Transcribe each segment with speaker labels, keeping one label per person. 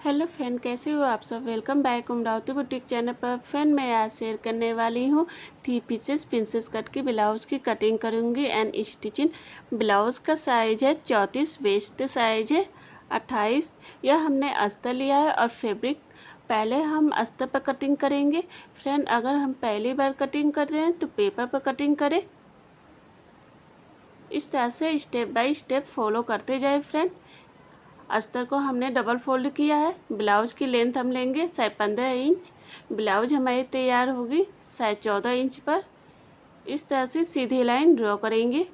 Speaker 1: Hello friend, कैसे हो आप सब। Welcome back Umravati boutique channel पर। फ्रेंड, मैं आज शेयर करने वाली हूँ 3 पीसेस प्रिंसेस कट की ब्लाउज़ की कटिंग करूँगी एंड स्टिचिंग। ब्लाउज़ का साइज़ है 34, वेस्ट साइज़ है 28। यह हमने अस्तर लिया है और फैब्रिक पहले हम अस्तर पर कटिंग करेंगे। फ्रेंड, अगर हम पहली बार कटिंग कर रहे हैं तो पेपर पर कटिंग करें। इस तरह से स्टेप बाय स्टेप फॉलो करते जाए। फ्रेंड, अस्तर को हमने डबल फोल्ड किया है। ब्लाउज़ की लेंथ हम लेंगे 15.5 इंच। ब्लाउज हमारी तैयार होगी 14.5 इंच पर। इस तरह से सीधी लाइन ड्रॉ करेंगे।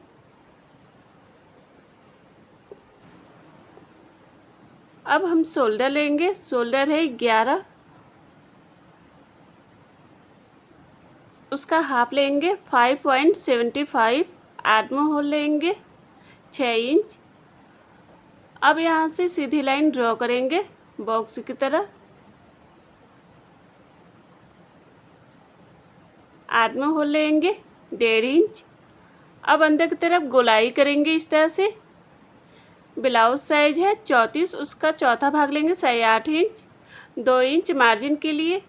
Speaker 1: अब हम शोल्डर लेंगे। शोल्डर है 11, उसका हाफ लेंगे 5.75। आर्म होल लेंगे 6 इंच। अब यहाँ से सीधी लाइन ड्रॉ करेंगे बॉक्स की तरह। आर्म होल लेंगे 1.5 इंच। अब अंदर की तरफ गोलाई करेंगे इस तरह से। ब्लाउज साइज है 34, उसका चौथा भाग लेंगे 8.5 इंच। 2 इंच मार्जिन के लिए।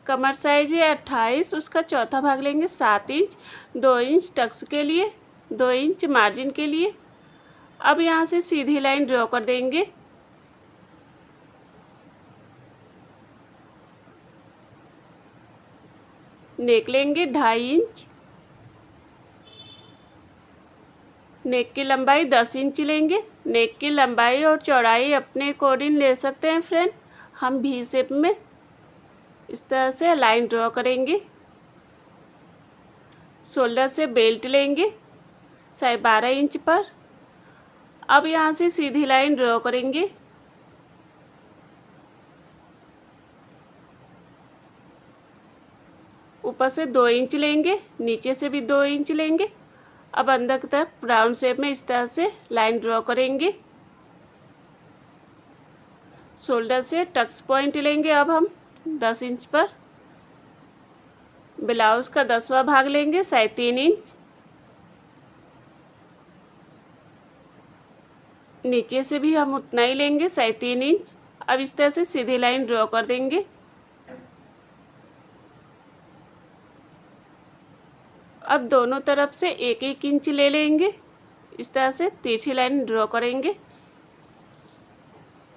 Speaker 1: कमर साइज है 28, उसका चौथा भाग लेंगे 7 इंच। 2 इंच टक्स के लिए, 2 इंच मार्जिन के लिए। अब यहाँ से सीधी लाइन ड्रॉ कर देंगे। नेक लेंगे 2.5 इंच। नेक की लंबाई 10 इंच लेंगे। नेक की लंबाई और चौड़ाई अपने अकॉर्डिंग ले सकते हैं। फ्रेंड, हम वी शेप में इस तरह से लाइन ड्रॉ करेंगे। शोल्डर से बेल्ट लेंगे 12.5 इंच पर। अब यहाँ से सीधी लाइन ड्रॉ करेंगे। ऊपर से 2 इंच लेंगे, नीचे से भी 2 इंच लेंगे। अब अंदर की तरफ राउंड शेप में इस तरह से लाइन ड्रॉ करेंगे। शोल्डर से टक्स पॉइंट लेंगे अब हम 10 इंच पर। ब्लाउज का 10वां भाग लेंगे 3.5 इंच। नीचे से भी हम उतना ही लेंगे 3.5 इंच। अब इस तरह से सीधी लाइन ड्रॉ कर देंगे। अब दोनों तरफ से 1-1 इंच ले लेंगे। इस तरह से तिरछी लाइन ड्रॉ करेंगे।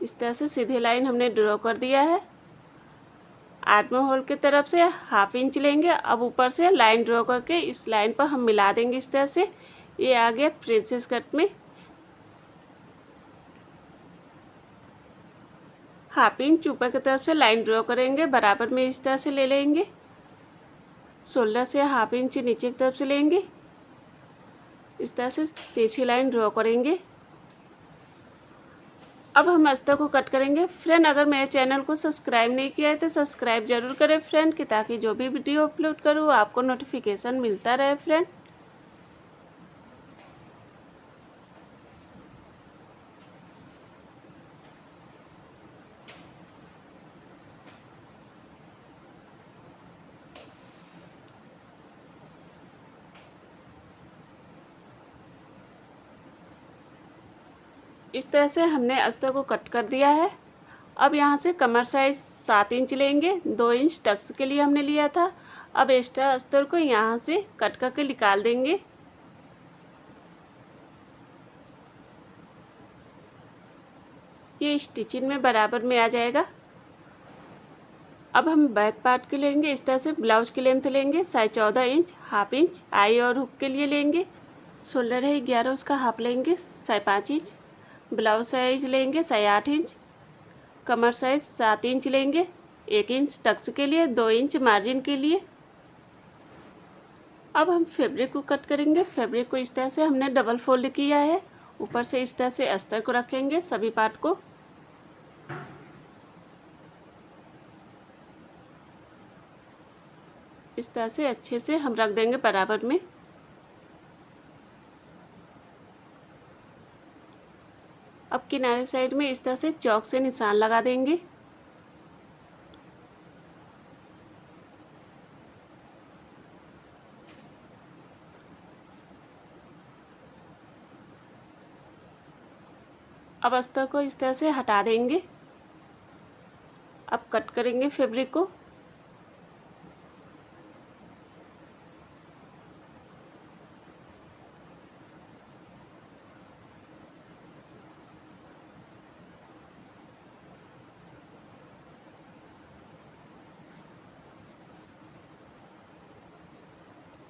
Speaker 1: इस तरह से सीधी लाइन हमने ड्रॉ कर दिया है। आर्म होल की तरफ से 1/2 इंच लेंगे। अब ऊपर से लाइन ड्रॉ करके इस लाइन पर हम मिला देंगे इस तरह से। ये आ गया प्रिंसेस कट में। 1/2 इंच ऊपर की तरफ से लाइन ड्रॉ करेंगे, बराबर में इस तरह से ले लेंगे। शोल्डर से 1/2 इंच नीचे की तरफ से लेंगे। इस तरह से तिरछी लाइन ड्रॉ करेंगे। अब हम अस्तर को कट करेंगे। फ्रेंड, अगर मेरे चैनल को सब्सक्राइब नहीं किया है तो सब्सक्राइब जरूर करें फ्रेंड, कि ताकि जो भी वीडियो अपलोड करूँ आपको नोटिफिकेशन मिलता रहे। फ्रेंड, इस तरह से हमने अस्तर को कट कर दिया है। अब यहाँ से कमर साइज 7 इंच लेंगे। 2 इंच टक्स के लिए हमने लिया था। अब एक्स्ट्रा अस्तर को यहाँ से कट करके निकाल देंगे। ये स्टिचिंग में बराबर में आ जाएगा। अब हम बैक पार्ट के लेंगे। इस तरह से ब्लाउज की लेंथ लेंगे 14.5 इंच। 1/2 इंच आई और हुक के लिए लेंगे। शोल्डर है 11, उसका हाफ लेंगे 5.5 इंच। ब्लाउज साइज लेंगे 8.5 इंच। कमर साइज 7 इंच लेंगे। 1 इंच टक्स के लिए, 2 इंच मार्जिन के लिए। अब हम फैब्रिक को कट करेंगे। फैब्रिक को इस तरह से हमने डबल फोल्ड किया है। ऊपर से इस तरह से अस्तर को रखेंगे सभी पार्ट को। इस तरह से अच्छे से हम रख देंगे बराबर में। अब किनारे साइड में इस तरह से चौक से निशान लगा देंगे। अब अस्तर को इस तरह से हटा देंगे। अब कट करेंगे फैब्रिक को।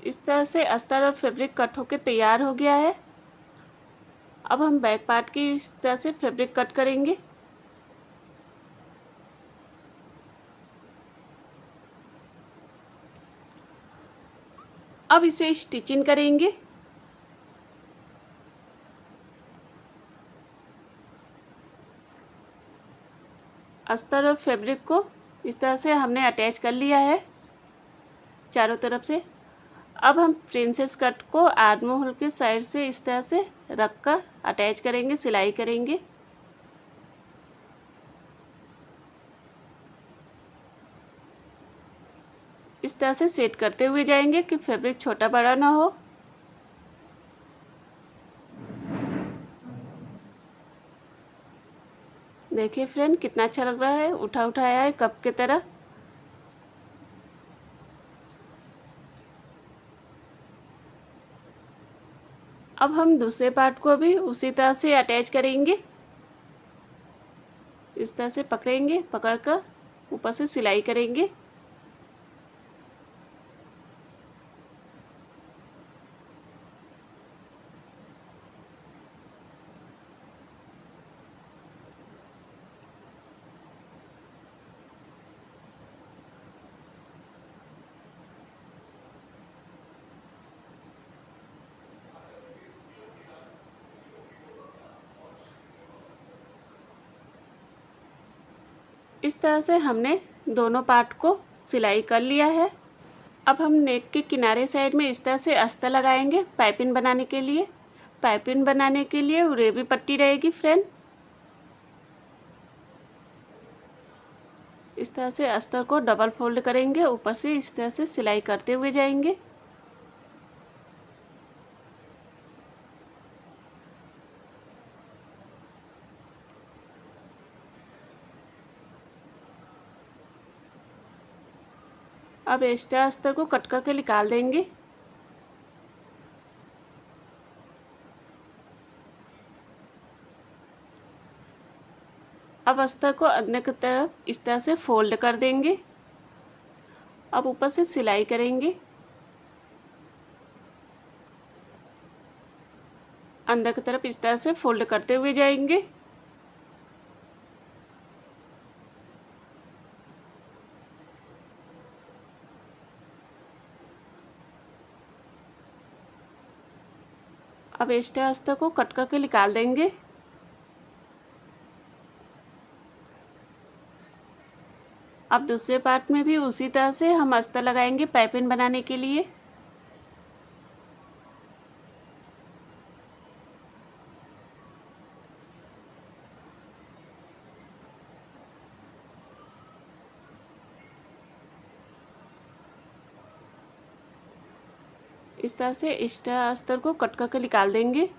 Speaker 1: इस तरह से अस्तर और फैब्रिक कट होकर तैयार हो गया है। अब हम बैक पार्ट की इस तरह से फैब्रिक कट करेंगे। अब इसे स्टिचिंग करेंगे। अस्तर और फैब्रिक को इस तरह से हमने अटैच कर लिया है चारों तरफ से। अब हम प्रिंसेस कट को आर्म होल के साइड से इस तरह से रख कर अटैच करेंगे, सिलाई करेंगे। इस तरह से सेट करते हुए जाएंगे कि फैब्रिक छोटा बड़ा ना हो। देखिए फ्रेंड कितना अच्छा लग रहा है, उठा उठाया है कप की तरह। अब हम दूसरे पार्ट को भी उसी तरह से अटैच करेंगे। इस तरह से पकड़ेंगे, पकड़कर ऊपर से सिलाई करेंगे। इस तरह से हमने दोनों पार्ट को सिलाई कर लिया है। अब हम नेक के किनारे साइड में इस तरह से अस्तर लगाएंगे पाइपिंग बनाने के लिए। पाइपिंग बनाने के लिए उरेबी पट्टी रहेगी फ्रेंड। इस तरह से अस्तर को डबल फोल्ड करेंगे, ऊपर से इस तरह से सिलाई करते हुए जाएंगे। अब एक्स्ट्रा अस्तर को कट करके निकाल देंगे। अब अस्तर को अंदर की तरफ इस तरह से फोल्ड कर देंगे। अब ऊपर से सिलाई करेंगे, अंदर की तरफ इस तरह से फोल्ड करते हुए जाएंगे। अब एक्स्ट्रा अस्तर को कट करके निकाल देंगे। अब दूसरे पार्ट में भी उसी तरह से हम अस्तर लगाएंगे पाइपिंग बनाने के लिए। इस तरह से एक्स्ट्रा अस्तर को कट करके निकाल देंगे।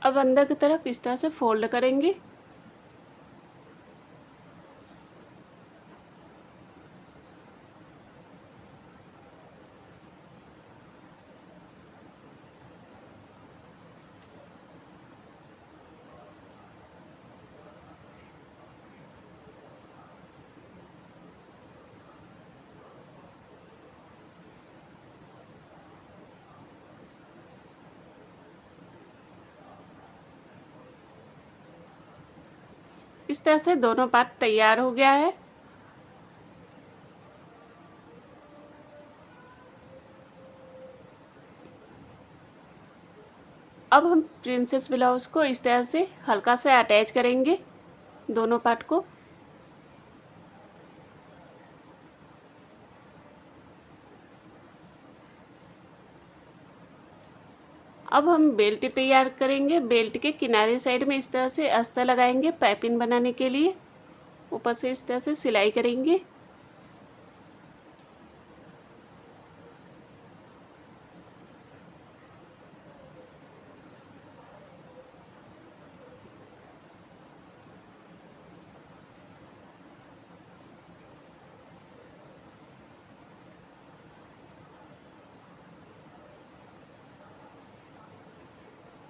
Speaker 1: अब अंदर की तरफ इस तरह से फोल्ड करेंगे। इस तरह से दोनों पार्ट तैयार हो गया है। अब हम प्रिंसेस ब्लाउज को इस तरह से हल्का से अटैच करेंगे दोनों पार्ट को। अब हम बेल्ट तैयार करेंगे। बेल्ट के किनारे साइड में इस तरह से अस्तर लगाएंगे पाइपिंग बनाने के लिए। ऊपर से इस तरह से सिलाई करेंगे।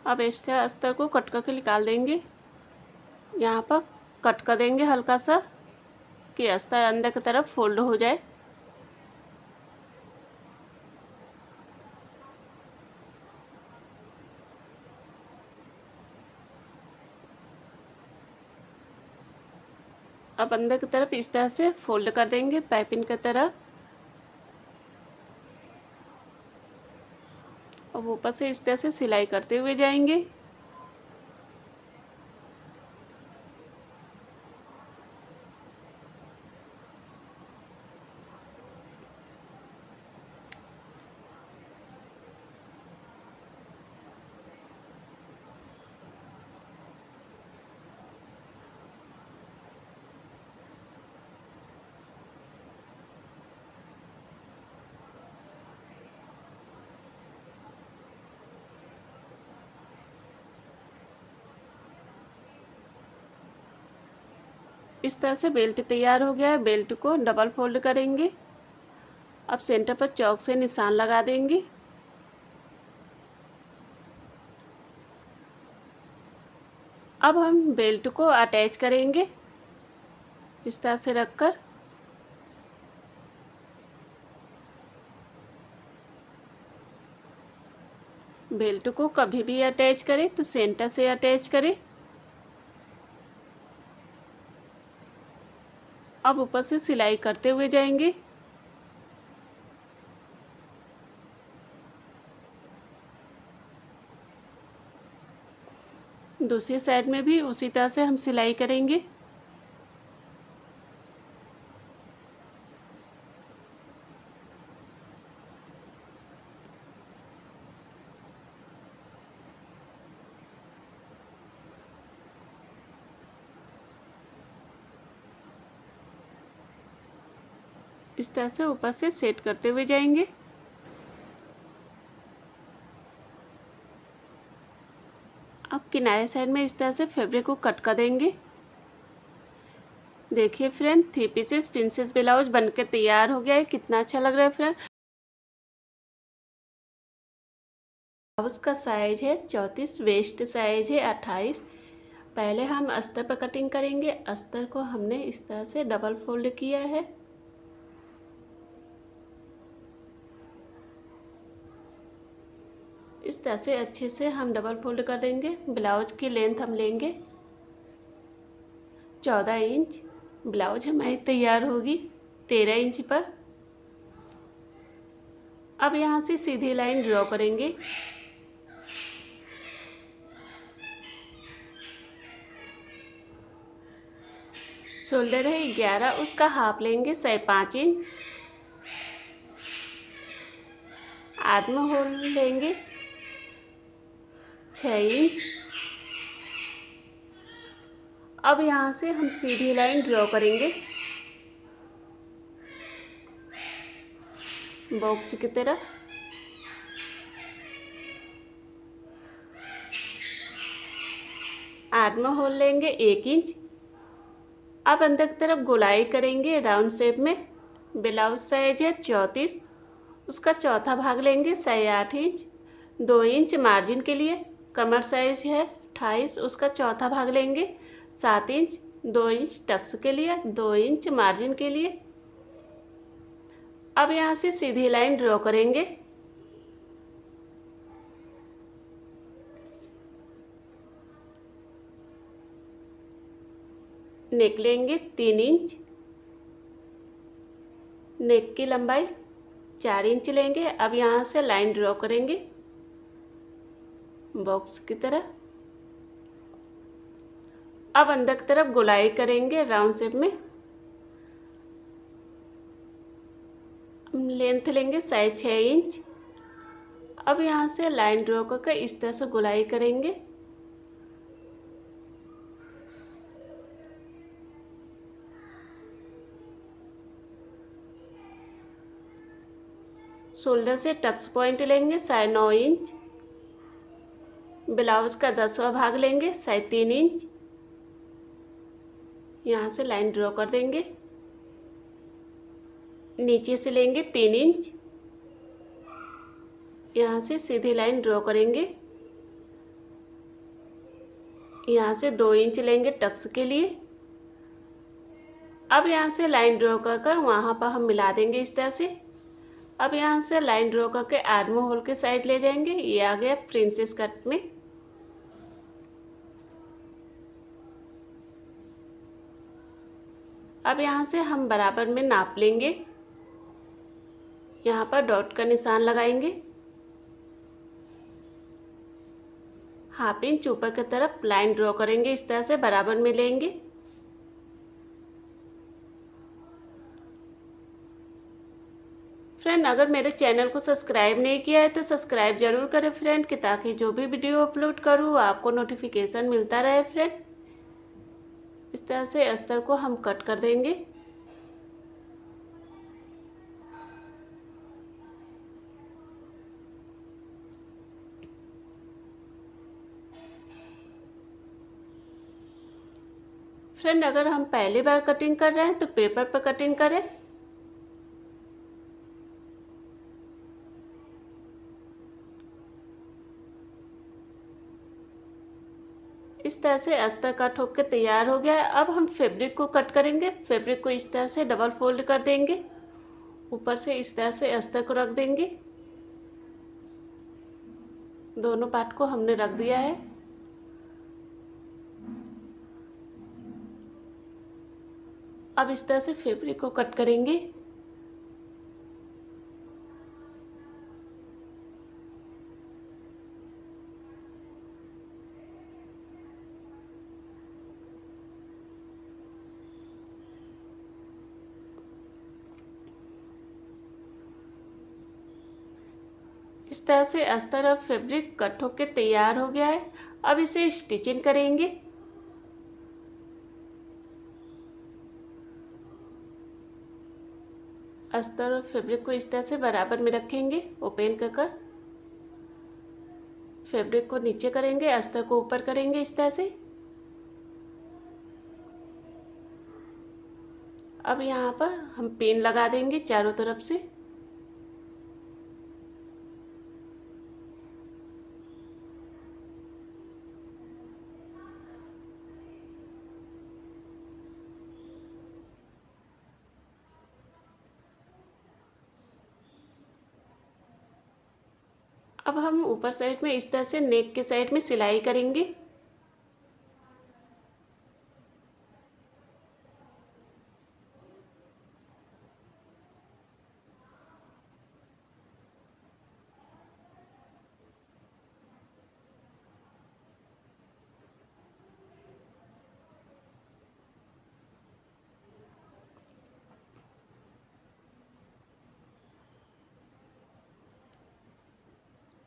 Speaker 1: अब एक्स्ट्रा अस्तर को कट करके निकाल देंगे। यहाँ पर कट कर देंगे हल्का सा कि अस्तर अंदर की तरफ फोल्ड हो जाए। अब अंदर की तरफ इस तरह से फोल्ड कर देंगे पाइपिंग की तरह। अब ऊपर से इस तरह से सिलाई करते हुए जाएंगे। इस तरह से बेल्ट तैयार हो गया है। बेल्ट को डबल फोल्ड करेंगे। अब सेंटर पर चौक से निशान लगा देंगे। अब हम बेल्ट को अटैच करेंगे इस तरह से रखकर। बेल्ट को कभी भी अटैच करें तो सेंटर से अटैच करें। अब ऊपर से सिलाई करते हुए जाएंगे। दूसरी साइड में भी उसी तरह से हम सिलाई करेंगे। इस तरह से ऊपर से सेट करते हुए जाएंगे। अब किनारे साइड में इस तरह से फैब्रिक को कट कर देंगे। देखिए फ्रेंड, 3 पीसेस प्रिंसेस ब्लाउज बनकर तैयार हो गया है। कितना अच्छा लग रहा है फ्रेंड। ब्लाउज का साइज है 34, वेस्ट साइज है 28। पहले हम अस्तर पर कटिंग करेंगे। अस्तर को हमने इस तरह से डबल फोल्ड किया है। इस तरह से अच्छे से हम डबल फोल्ड कर देंगे। ब्लाउज की लेंथ हम लेंगे 14 इंच। ब्लाउज हमारी तैयार होगी 13 इंच पर। अब यहाँ से सीधी लाइन ड्रॉ करेंगे। शोल्डर है 11, उसका हाफ लेंगे 5.5 इंच। आर्म होल लेंगे 6 इंच। अब यहाँ से हम सीधी लाइन ड्रॉ करेंगे बॉक्स की तरह। आर्म होल लेंगे 1 इंच। अब अंदर की तरफ गोलाई करेंगे राउंड शेप में। ब्लाउज साइज है 34, उसका चौथा भाग लेंगे 8.5 इंच। 2 इंच मार्जिन के लिए। कमर साइज है 28, उसका चौथा भाग लेंगे 7 इंच। 2 इंच टक्स के लिए, 2 इंच मार्जिन के लिए। अब यहाँ से सीधी लाइन ड्रॉ करेंगे। नेक लेंगे 3 इंच। नेक की लंबाई 4 इंच लेंगे। अब यहाँ से लाइन ड्रॉ करेंगे बॉक्स की तरह। अब अंदर की तरफ गोलाई करेंगे राउंड शेप में। लेंथ लेंगे 6.5 इंच। अब यहाँ से लाइन ड्रॉ करके इस तरह से गोलाई करेंगे। शोल्डर से टक्स पॉइंट लेंगे 9.5 इंच। ब्लाउज का 10वां भाग लेंगे 3.5 इंच। यहाँ से लाइन ड्रॉ कर देंगे। नीचे से लेंगे 3 इंच। यहाँ से सीधी लाइन ड्रॉ करेंगे। यहाँ से 2 इंच लेंगे टक्स के लिए। अब यहाँ से लाइन ड्रॉ कर कर वहाँ पर हम मिला देंगे इस तरह से। अब यहाँ से लाइन ड्रॉ करके आर्म होल के साइड ले जाएंगे। ये आ गया प्रिंसेस कट में। अब यहाँ से हम बराबर में नाप लेंगे। यहाँ पर डॉट का निशान लगाएंगे। 1/2 इंच ऊपर की तरफ लाइन ड्रॉ करेंगे, इस तरह से बराबर में लेंगे। फ्रेंड, अगर मेरे चैनल को सब्सक्राइब नहीं किया है तो सब्सक्राइब जरूर करें फ्रेंड, कि ताकि जो भी वीडियो अपलोड करूँ आपको नोटिफिकेशन मिलता रहे फ्रेंड। इस तरह से अस्तर को हम कट कर देंगे। फ्रेंड, अगर हम पहली बार कटिंग कर रहे हैं तो पेपर पर कटिंग करें। इस तरह से अस्तर कट होकर तैयार हो गया है। अब हम फैब्रिक को कट करेंगे। फैब्रिक को इस तरह से डबल फोल्ड कर देंगे, ऊपर से इस तरह से अस्तर को रख देंगे। दोनों पार्ट को हमने रख दिया है। अब इस तरह से फैब्रिक को कट करेंगे। इस तरह से अस्तर और फैब्रिक कट होकर तैयार हो गया है। अब इसे स्टिचिंग करेंगे। अस्तर और फैब्रिक को इस तरह से बराबर में रखेंगे, ओपन कर फैब्रिक को नीचे करेंगे, अस्तर को ऊपर करेंगे इस तरह से। अब यहाँ पर हम पिन लगा देंगे चारों तरफ से। अब हम ऊपर साइड में इस तरह से नेक के साइड में सिलाई करेंगे।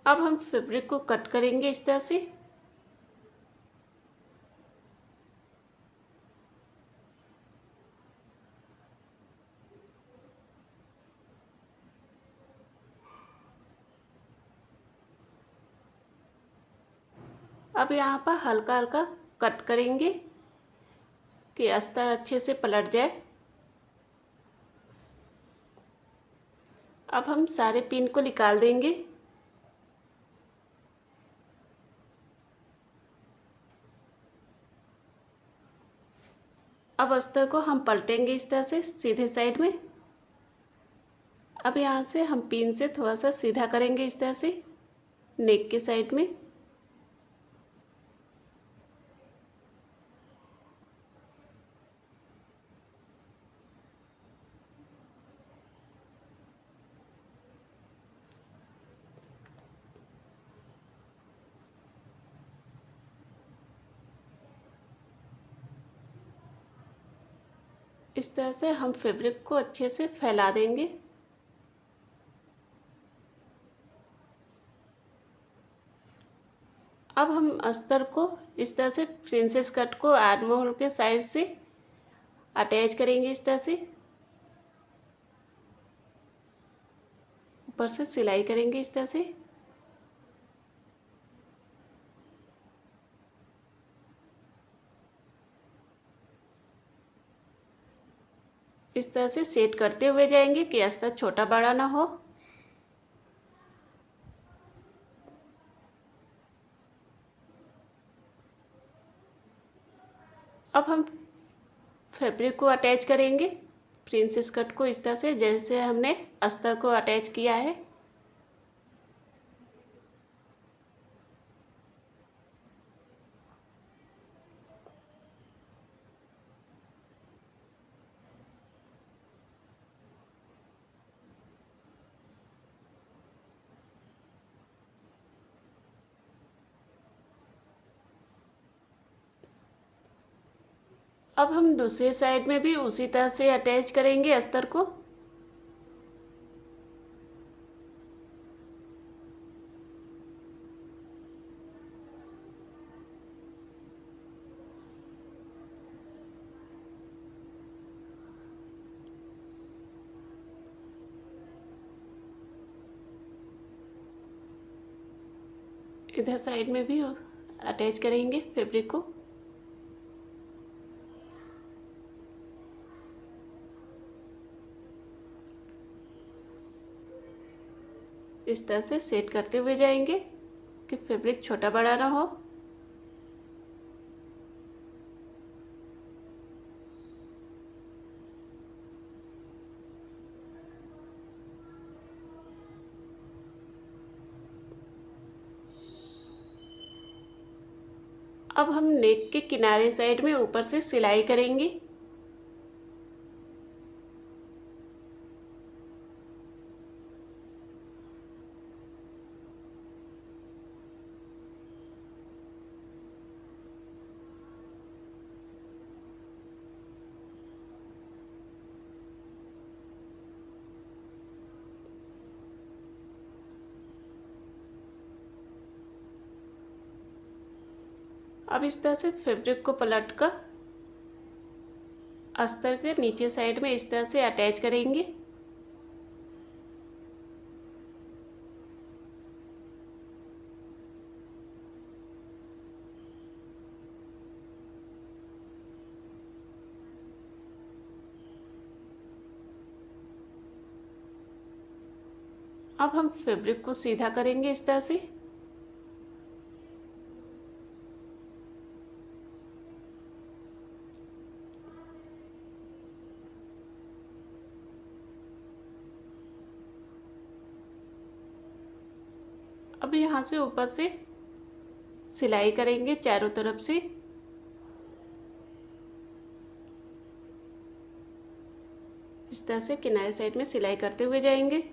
Speaker 1: अब हम फैब्रिक को कट करेंगे इस तरह से। अब यहाँ पर हल्का हल्का कट करेंगे कि अस्तर अच्छे से पलट जाए। अब हम सारे पिन को निकाल देंगे। अब अस्तर को हम पलटेंगे इस तरह से सीधे साइड में। अब यहाँ से हम पिन से थोड़ा सा सीधा करेंगे इस तरह से नेक के साइड में। इस तरह से हम फैब्रिक को अच्छे से फैला देंगे। अब हम अस्तर को इस तरह से प्रिंसेस कट को आर्म होल के साइड से अटैच करेंगे इस तरह से। ऊपर से सिलाई करेंगे इस तरह से। इस तरह से सेट करते हुए जाएंगे कि अस्तर छोटा बड़ा ना हो। अब हम फैब्रिक को अटैच करेंगे प्रिंसेस कट को इस तरह से जैसे हमने अस्तर को अटैच किया है। अब हम दूसरे साइड में भी उसी तरह से अटैच करेंगे अस्तर को। इधर साइड में भी अटैच करेंगे फैब्रिक को। इस तरह से सेट करते हुए जाएंगे कि फैब्रिक छोटा बड़ा ना हो। अब हम नेक के किनारे साइड में ऊपर से सिलाई करेंगे। अब इस तरह से फैब्रिक को पलटकर अस्तर के नीचे साइड में इस तरह से अटैच करेंगे। अब हम फैब्रिक को सीधा करेंगे इस तरह से। अब यहाँ से ऊपर से सिलाई करेंगे चारों तरफ से। इस तरह से किनारे साइड में सिलाई करते हुए जाएंगे।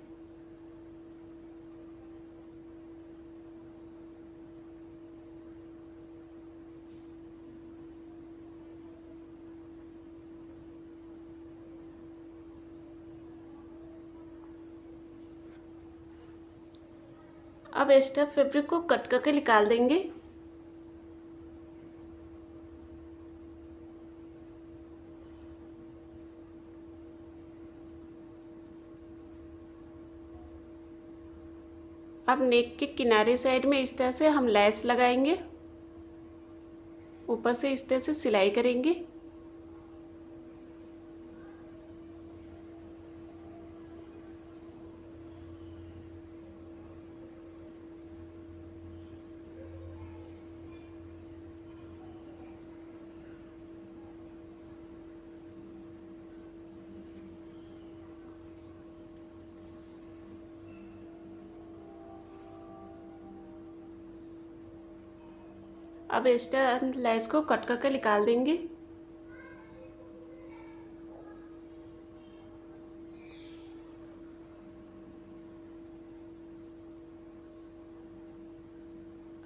Speaker 1: अब एक्स्ट्रा फैब्रिक को कट करके निकाल देंगे। अब नेक के किनारे साइड में इस तरह से हम लैस लगाएंगे, ऊपर से इस तरह से सिलाई करेंगे। अब एक्स्ट्रा लैस को कट करके निकाल देंगे।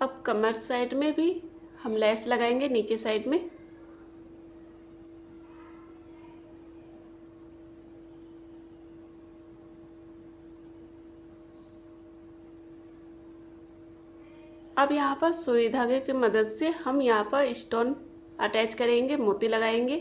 Speaker 1: अब कमर साइड में भी हम लैस लगाएंगे नीचे साइड में। अब यहाँ पर सुई धागे की मदद से हम यहाँ पर स्टोन अटैच करेंगे, मोती लगाएंगे।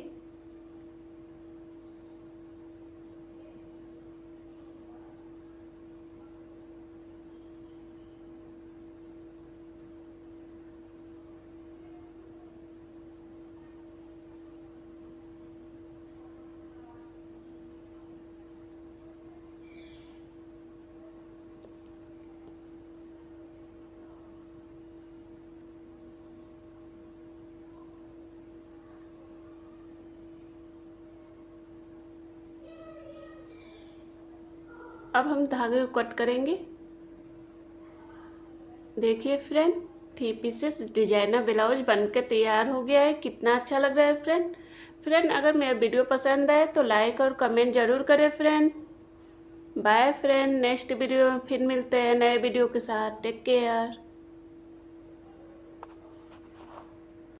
Speaker 1: अब हम धागे को कट करेंगे। देखिए फ्रेंड, 3 पीसेस डिजाइनर ब्लाउज बनकर तैयार हो गया है। कितना अच्छा लग रहा है फ्रेंड। अगर मेरा वीडियो पसंद आए तो लाइक और कमेंट ज़रूर करें friend. Bye friend, next video में फिर मिलते हैं नए वीडियो के साथ। Take care.